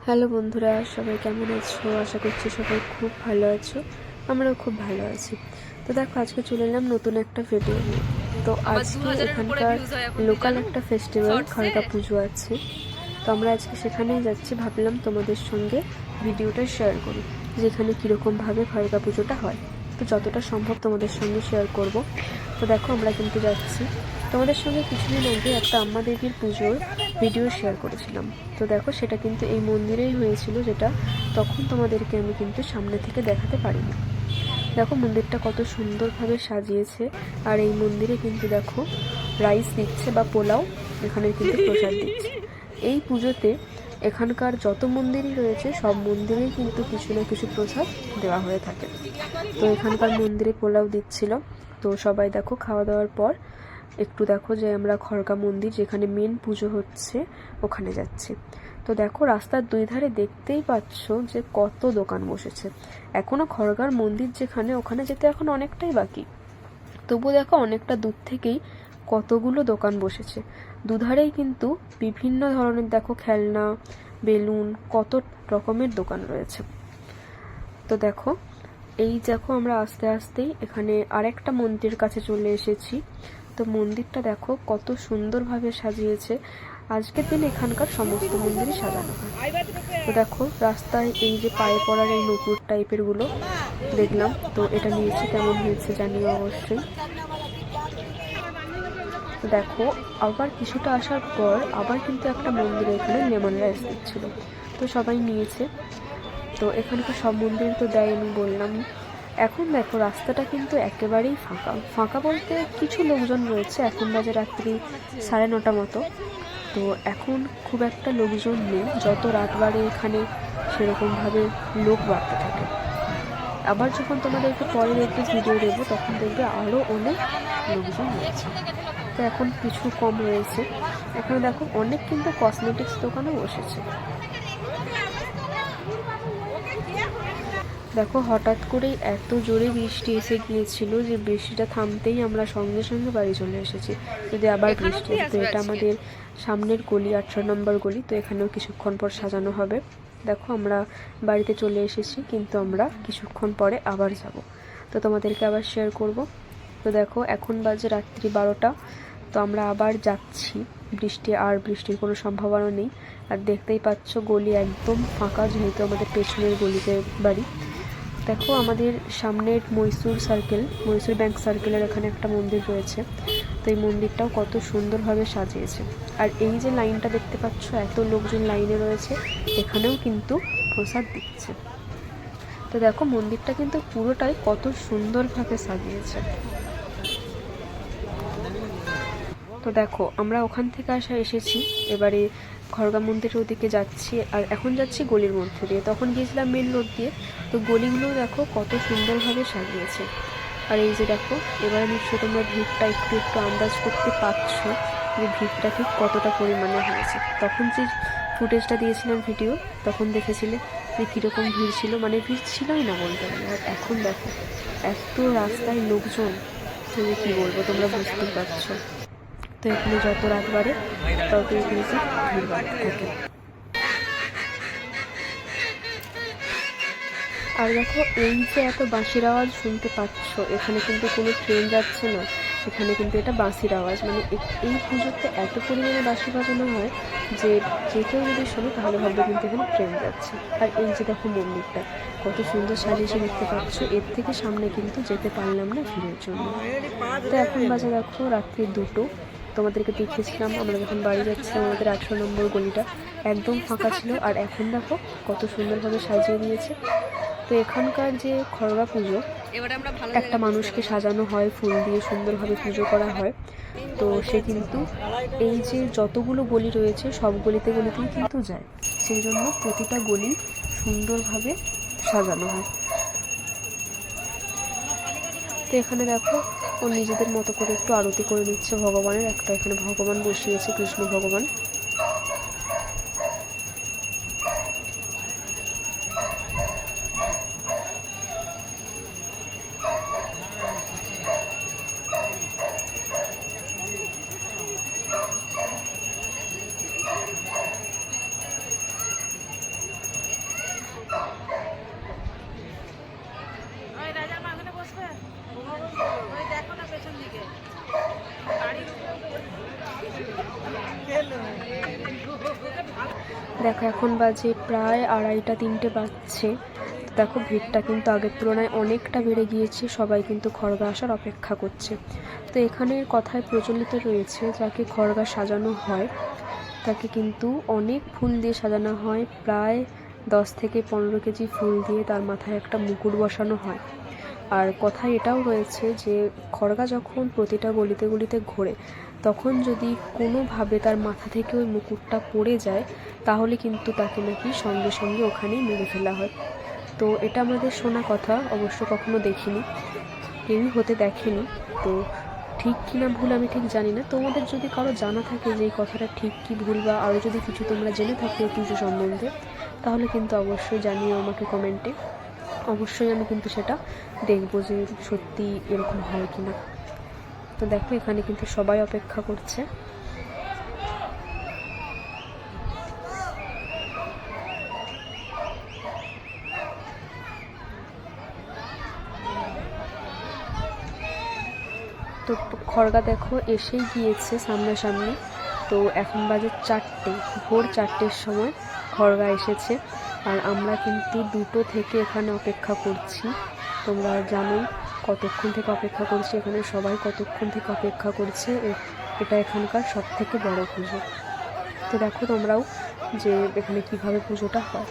Hello বন্ধুরা, সবাই কেমন আছো? আশা করছি সবাই খুব ভালো আছো। আমরাও খুব ভালো আছি। তো দেখো, আজকে চলে এলাম নতুন একটা ভিডিও নিয়ে। তো আজকে এখানকার লোকাল একটা ফেস্টিভ্যাল খড়গা পুজো আছে। তো আমরা আজকে সেখানেই যাচ্ছি। ভাবলাম তোমাদের সঙ্গে ভিডিওটা শেয়ার করি যে এখানে কীরকমভাবে খড়গা পুজোটা হয়। তো যতটা সম্ভব তোমাদের সঙ্গে শেয়ার করব। তো দেখো, আমরা কিন্তু যাচ্ছি। তোমাদের সঙ্গে কিছুদিন আগে একটা আম্মা দেবীর পুজোর ভিডিও শেয়ার করেছিলাম। তো দেখো, সেটা কিন্তু এই মন্দিরেই হয়েছিল, যেটা তখন তোমাদেরকে আমি কিন্তু সামনে থেকে দেখাতে পারিনি। দেখো মন্দিরটা কত সুন্দরভাবে সাজিয়েছে। আর এই মন্দিরে কিন্তু দেখো রাইস দিচ্ছে বা পোলাও, এখানে কিন্তু প্রসাদ দিচ্ছে। এই পুজোতে এখানকার যত মন্দিরই রয়েছে সব মন্দিরেই কিন্তু কিছু না কিছু প্রসাদ দেওয়া হয়ে থাকে। তো এখানকার মন্দিরে পোলাও দিচ্ছিল। তো সবাই দেখো খাওয়া দাওয়ার পর একটু দেখো যে আমরা খড়গা মন্দির, যেখানে মেন পুজো হচ্ছে, ওখানে যাচ্ছি। তো দেখো রাস্তার দুই ধারে দেখতেই পাচ্ছ যে কত দোকান বসেছে। এখনো খড়গার মন্দির যেখানে, ওখানে যেতে এখন অনেকটাই বাকি। তবু দেখো অনেকটা দূর থেকেই কতগুলো দোকান বসেছে। দুধারেই কিন্তু বিভিন্ন ধরনের দেখো খেলনা, বেলুন, কত রকমের দোকান রয়েছে। তো দেখো এই দেখো আমরা আস্তে আস্তেই এখানে আরেকটা মন্দিরের কাছে চলে এসেছি। তো মন্দিরটা দেখো কত সুন্দরভাবে সাজিয়েছে। আজকের দিন এখানকার সমস্ত মন্দিরই সাজানো হয়। তো দেখো রাস্তায় এই যে পায়ে পড়ার এই নূপুর টাইপের গুলো দেখলাম। তো এটা নিয়েছি, কেমন হয়েছে জানিও অবশ্যই। দেখো আবার কিছুটা আসার পর আবার কিন্তু একটা মন্দিরে এখানে লেমন রাইস দিচ্ছিল। তো সবাই নিয়েছে। তো এখানকার সব মন্দির তো দেয়, আমি বললাম। এখন দেখো রাস্তাটা কিন্তু একেবারেই ফাঁকা। ফাঁকা বলতে কিছু লোকজন রয়েছে। এখন বাজে রাত্রি 9:30 মতো। তো এখন খুব একটা লোকজন নেই। যত রাত বাড়ে এখানে সেরকমভাবে লোক বাড়তে থাকে। আবার যখন তোমাদেরকে পরে দেখবে ভিডিও দেবো, তখন দেখবে আরও অনেক লোকজন রয়েছে। তো এখন কিছু কম রয়েছে। এখানে দেখো অনেক কিন্তু কসমেটিক্স দোকানও বসেছে। দেখো হঠাৎ করেই এত জোরে বৃষ্টি এসে গিয়েছিল যে বৃষ্টিটা থামতেই আমরা সঙ্গে সঙ্গে বাড়ি চলে এসেছি। যদি আবার বৃষ্টি, তো এটা আমাদের সামনের গলি, 18 নম্বর গলি। তো এখানেও কিছুক্ষণ পর সাজানো হবে। দেখো আমরা বাড়িতে চলে এসেছি, কিন্তু আমরা কিছুক্ষণ পরে আবার যাব। তো তোমাদেরকে আবার শেয়ার করব। তো দেখো এখন বাজে রাত্রি 12টা। তো আমরা আবার যাচ্ছি। বৃষ্টির কোনো সম্ভাবনা নেই। আর দেখতেই পাচ্ছ গলি একদম ফাঁকা, যেহেতু আমাদের পেছনের গলিতে বাড়ি। দেখো আমাদের সামনের মৈসুর ব্যাংক সার্কেলের এখানে একটা মন্দির রয়েছে। তো এই মন্দিরটাও কত সুন্দরভাবে সাজিয়েছে। আর এই যে লাইনটা দেখতে পাচ্ছ, এত লোকজন লাইনে রয়েছে, এখানেও কিন্তু প্রসাদ দিচ্ছে। তো দেখো মন্দিরটা কিন্তু পুরোটাই কত সুন্দরভাবে সাজিয়েছে। তো দেখো আমরা ওখান থেকে এসেছি, এবারে খড়গা মন্দিরের ওদিকে যাচ্ছি। আর এখন যাচ্ছি গলির মধ্যে দিয়ে। তখন গিয়েছিলাম মেন রোড দিয়ে। তো গলিগুলো দেখো কত সুন্দরভাবে সাজিয়েছে। আর এই যে দেখো, এবারে নিশ্চয়ই তোমরা ভিড়টা একটু একটু আন্দাজ করতে পারছো যে ভিড়টা ঠিক কতটা পরিমাণে হয়েছে। তখন যে ফুটেজটা দিয়েছিলাম ভিডিও, তখন দেখেছিলে যে কীরকম ভিড় ছিল, মানে ভিড় ছিলই না বলতে গেলে। আর এখন দেখো এত রাস্তায় লোকজন, তুমি কী বলবো, তোমরা বুঝতেই পারছো। তো এখানে যত রাত বাড়ে ততই কিন্তু ভিড় বাড়তে থাকে। আর দেখো এই যে এত বাঁশির আওয়াজ শুনতে পাচ্ছ, এখানে কিন্তু কোনো ট্রেন যাচ্ছে না। এখানে কিন্তু এটা বাঁশির আওয়াজ, মানে এই পুজোতে এত পরিমাণে বাঁশি বাজানো হয় যে যে কেউ যদি শোনে তাহলে ভাববে কিন্তু এখানে ট্রেন যাচ্ছে। আর এই যে দেখো মন্দিরটা কত সুন্দর সাজিয়েছে, দেখতে পাচ্ছ। এর থেকে সামনে কিন্তু যেতে পারলাম না ভিড়ের জন্য। তো এখন বাজে দেখো রাত্রি 2টো। তোমাদেরকে দেখিয়েছিলাম আমরা যখন বাড়ি যাচ্ছিলাম, আমাদের 18 নম্বর গলিটা একদম ফাঁকা ছিল। আর এখন দেখো কত সুন্দরভাবে সাজিয়ে দিয়েছে। তো এখানকার যে খড়গা পুজো, একটা মানুষকে সাজানো হয় ফুল দিয়ে, সুন্দরভাবে পুজো করা হয়। তো সে কিন্তু এই যে যতগুলো গলি রয়েছে সব গলিতেই কিন্তু যায়। সেই জন্য প্রতিটা গলি সুন্দরভাবে সাজানো হয়। তো এখানে দেখো ও নিজেদের মতো করে একটু আরতি করে নিচ্ছে ভগবানের। একটা এখানে ভগবান বসিয়েছে, কৃষ্ণ ভগবান। দেখো এখন বাজে প্রায় 2:30-3টে বাজছে। দেখো ভিড়টা কিন্তু আগের তুলনায় অনেকটা বেড়ে গিয়েছে, সবাই কিন্তু খড়গা আসার অপেক্ষা করছে। তো এখানে কথায় প্রচলিত রয়েছে, যাকে খড়গা সাজানো হয় তাকে কিন্তু অনেক ফুল দিয়ে সাজানো হয়, প্রায় 10 থেকে 15 কেজি ফুল দিয়ে তার মাথায় একটা মুকুট বসানো হয়। আর কথায় এটাও রয়েছে যে খড়গা যখন প্রতিটা গলিতে গলিতে ঘোরে, তখন যদি কোনোভাবে তার মাথা থেকে ওই মুকুটটা পড়ে যায়, তাহলে কিন্তু তাকে নাকি সঙ্গে সঙ্গে ওখানেই মেরে ফেলা হয়। তো এটা আমাদের শোনা কথা, অবশ্য কখনো দেখিনি, কেউই হতে দেখেনি। তো ঠিক কি না ভুল আমি ঠিক জানি না। তোমাদের যদি কারো জানা থাকে যে এই কথাটা ঠিক কি ভুল, বা আরও যদি কিছু তোমরা জেনে থাকো কিছু সম্বন্ধে, তাহলে কিন্তু অবশ্যই জানিও আমাকে কমেন্টে। অবশ্যই আমি কিন্তু সেটা দেখবো যে সত্যি এরকম হয় কি না। তো দেখো এখানে কিন্তু সবাই অপেক্ষা করছে। তো খড়গা দেখো এসেই গিয়েছে সামনাসামনি। তো এখন বাজে 4টে, ভোর 4টের সময় খড়গা এসেছে। আর আমরা কিন্তু 2টো থেকে এখানে অপেক্ষা করছি। তোমরা জানোই কতক্ষণ থেকে অপেক্ষা করছি, এখানে সবাই কতক্ষণ থেকে অপেক্ষা করছে। এটা এখানকার সবথেকে বড় পুজো। তো দেখো তোমরাও যে এখানে কিভাবে পুজোটা হয়।